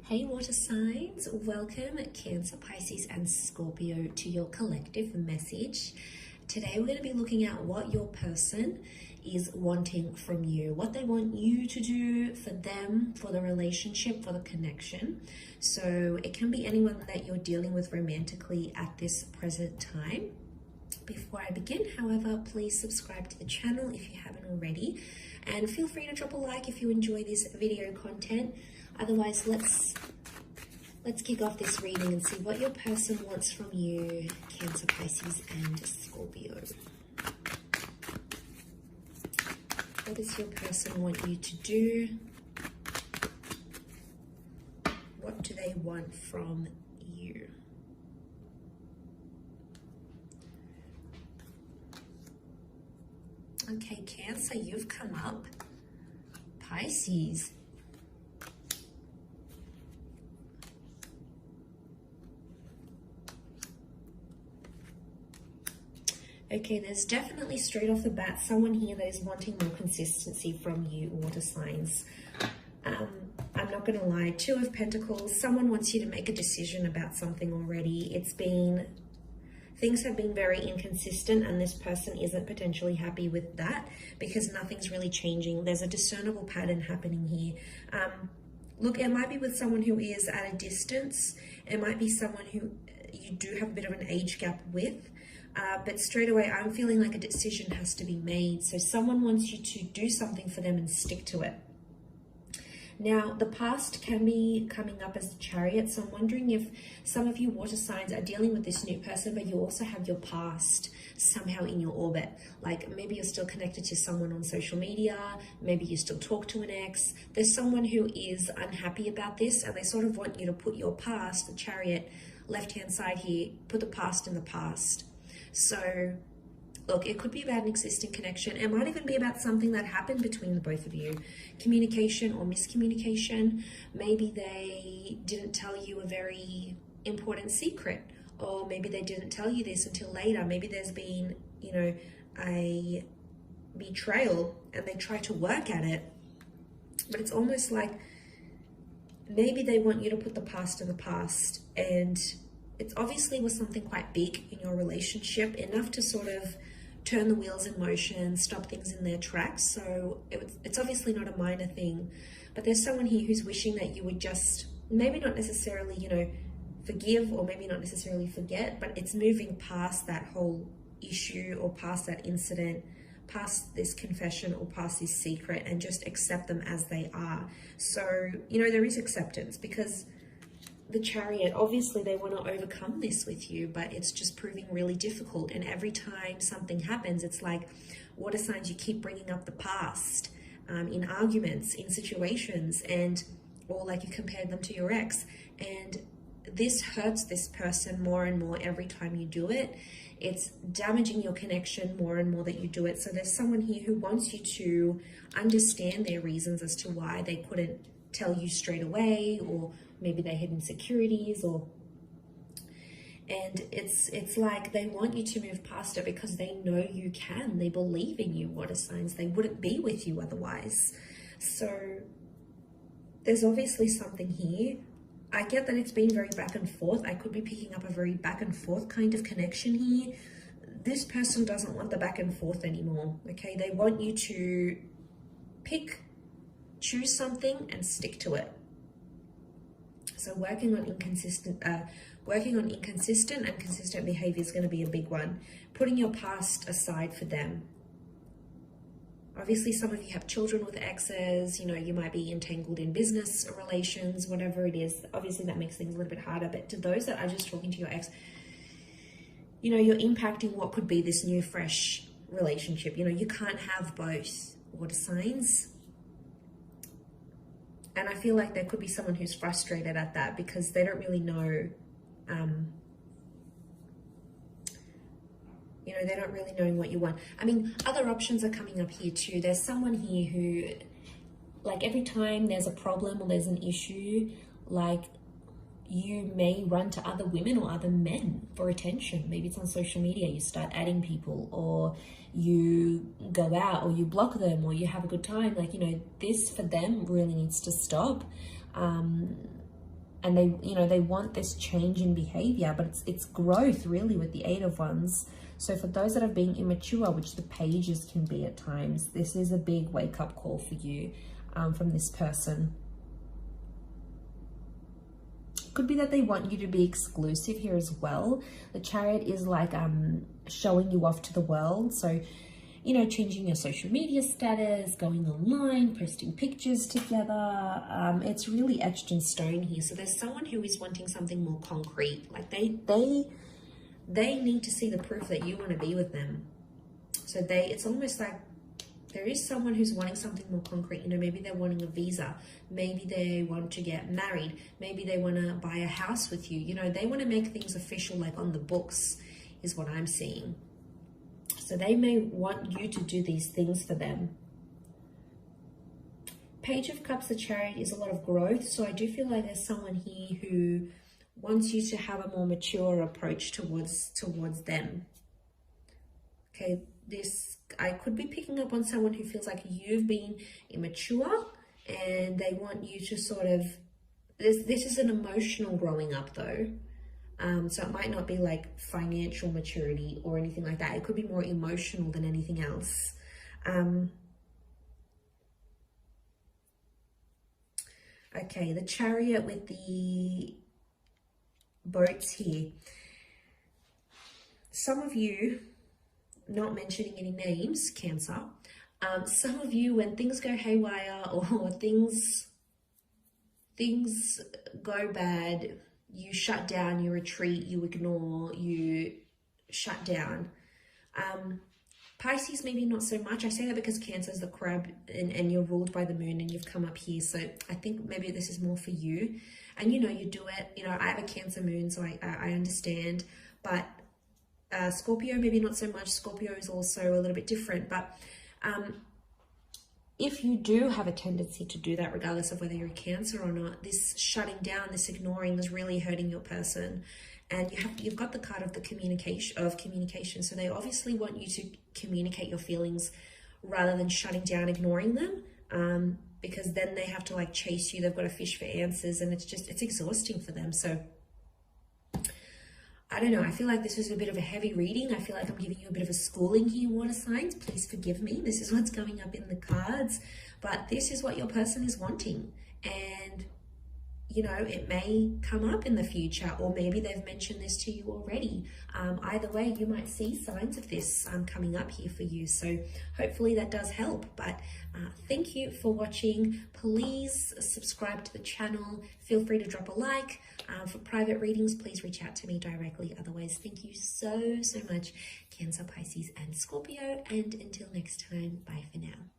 Hey water signs, welcome Cancer, Pisces and Scorpio to your collective message. Today we're going to be looking at what your person is wanting from you, what they want you to do for them, for the relationship, for the connection. So it can be anyone that you're dealing with romantically at this present time. Before I begin, however, please subscribe to the channel if you haven't already, and feel free to drop a like if you enjoy this video content. Otherwise, let's kick off this reading and see what your person wants from you, Cancer, Pisces and Scorpio. What does your person want you to do? What do they want from you? Okay, Cancer, you've come up. Pisces. Okay, there's definitely straight off the bat someone here that is wanting more consistency from you, water signs. I'm not going to lie, Two of Pentacles, someone wants you to make a decision about something already. Things have been very inconsistent and this person isn't potentially happy with that because nothing's really changing. There's a discernible pattern happening here. Look, it might be with someone who is at a distance. It might be someone who you do have a bit of an age gap with. But straight away, I'm feeling like a decision has to be made. So someone wants you to do something for them and stick to it. Now, the past can be coming up as the Chariot. So I'm wondering if some of you water signs are dealing with this new person, but you also have your past somehow in your orbit. Like maybe you're still connected to someone on social media. Maybe you still talk to an ex. There's someone who is unhappy about this and they sort of want you to put your past, the Chariot, left-hand side here, put the past in the past. So, look, it could be about an existing connection. It might even be about something that happened between the both of you. Communication or miscommunication. Maybe they didn't tell you a very important secret. Or maybe they didn't tell you this until later. Maybe there's been, a betrayal and they try to work at it. But it's almost like maybe they want you to put the past in the past, and it's obviously was something quite big in your relationship, enough to sort of turn the wheels in motion, stop things in their tracks. So it's obviously not a minor thing, but there's someone here who's wishing that you would just maybe not necessarily, forgive or maybe not necessarily forget, but it's moving past that whole issue or past that incident, past this confession or past this secret, and just accept them as they are. So, there is acceptance because the Chariot, obviously they want to overcome this with you, but it's just proving really difficult. And every time something happens, it's like water signs, you keep bringing up the past in arguments, in situations, or like you compared them to your ex. And this hurts this person more and more every time you do it. It's damaging your connection more and more that you do it. So there's someone here who wants you to understand their reasons as to why they couldn't tell you straight away, or maybe they had insecurities, and it's like they want you to move past it because they know you can. They believe in you, water signs. They wouldn't be with you otherwise. So there's obviously something here. I get that it's been very back and forth. I could be picking up a very back and forth kind of connection here. This person doesn't want the back and forth anymore, okay? They want you to choose something and stick to it. So working on inconsistent and consistent behavior is going to be a big one. Putting your past aside for them. Obviously, some of you have children with exes. You might be entangled in business relations, whatever it is. Obviously, that makes things a little bit harder. But to those that are just talking to your ex, you're impacting what could be this new, fresh relationship. You can't have both, water signs. And I feel like there could be someone who's frustrated at that because they don't really know, they don't really know what you want. I mean, other options are coming up here too. There's someone here who, like every time there's a problem or there's an issue, like you may run to other women or other men for attention. Maybe it's on social media, you start adding people, or you go out, or you block them, or you have a good time. Like, you know, this for them really needs to stop. and they, you know, they want this change in behavior, but it's growth really with the Eight of Wands. So for those that are being immature, which the pages can be at times, this is a big wake-up call for you from this person. Could be that they want you to be exclusive here as well. The Chariot is like showing you off to the world. So, you know, changing your social media status, going online, posting pictures together. It's really etched in stone here. So there's someone who is wanting something more concrete. Like they need to see the proof that you want to be with them. So it's almost like there is someone who's wanting something more concrete. You know, maybe they're wanting a visa. Maybe they want to get married. Maybe they want to buy a house with you. You know, they want to make things official, like on the books, is what I'm seeing. So they may want you to do these things for them. Page of Cups, the Chariot, is a lot of growth. So I do feel like there's someone here who wants you to have a more mature approach towards them. Okay, I could be picking up on someone who feels like you've been immature and they want you to sort of, this is an emotional growing up though. So it might not be like financial maturity or anything like that. It could be more emotional than anything else. Okay, the Chariot with the boats here. Some of you, not mentioning any names, Cancer, some of you, when things go haywire or things go bad, you shut down, you retreat, you ignore, you shut down. Pisces, maybe not so much. I say that because Cancer is the crab and you're ruled by the moon and you've come up here. So I think maybe this is more for you. And you know, you do it. You know, I have a Cancer moon, so I understand. But Scorpio, maybe not so much. Scorpio is also a little bit different. But if you do have a tendency to do that, regardless of whether you're a Cancer or not, this shutting down, this ignoring is really hurting your person. And you've got the card of the communication. So they obviously want you to communicate your feelings rather than shutting down, ignoring them. Because then they have to like chase you. They've got to fish for answers, and it's exhausting for them. So I don't know. I feel like this is a bit of a heavy reading. I feel like I'm giving you a bit of a schooling here, water signs. Please forgive me. This is what's coming up in the cards. But this is what your person is wanting. And, you know, it may come up in the future, or maybe they've mentioned this to you already. Either way, you might see signs of this coming up here for you. So hopefully that does help. But thank you for watching. Please subscribe to the channel. Feel free to drop a like. For private readings, please reach out to me directly. Otherwise, thank you so much, Cancer, Pisces, and Scorpio. And until next time, bye for now.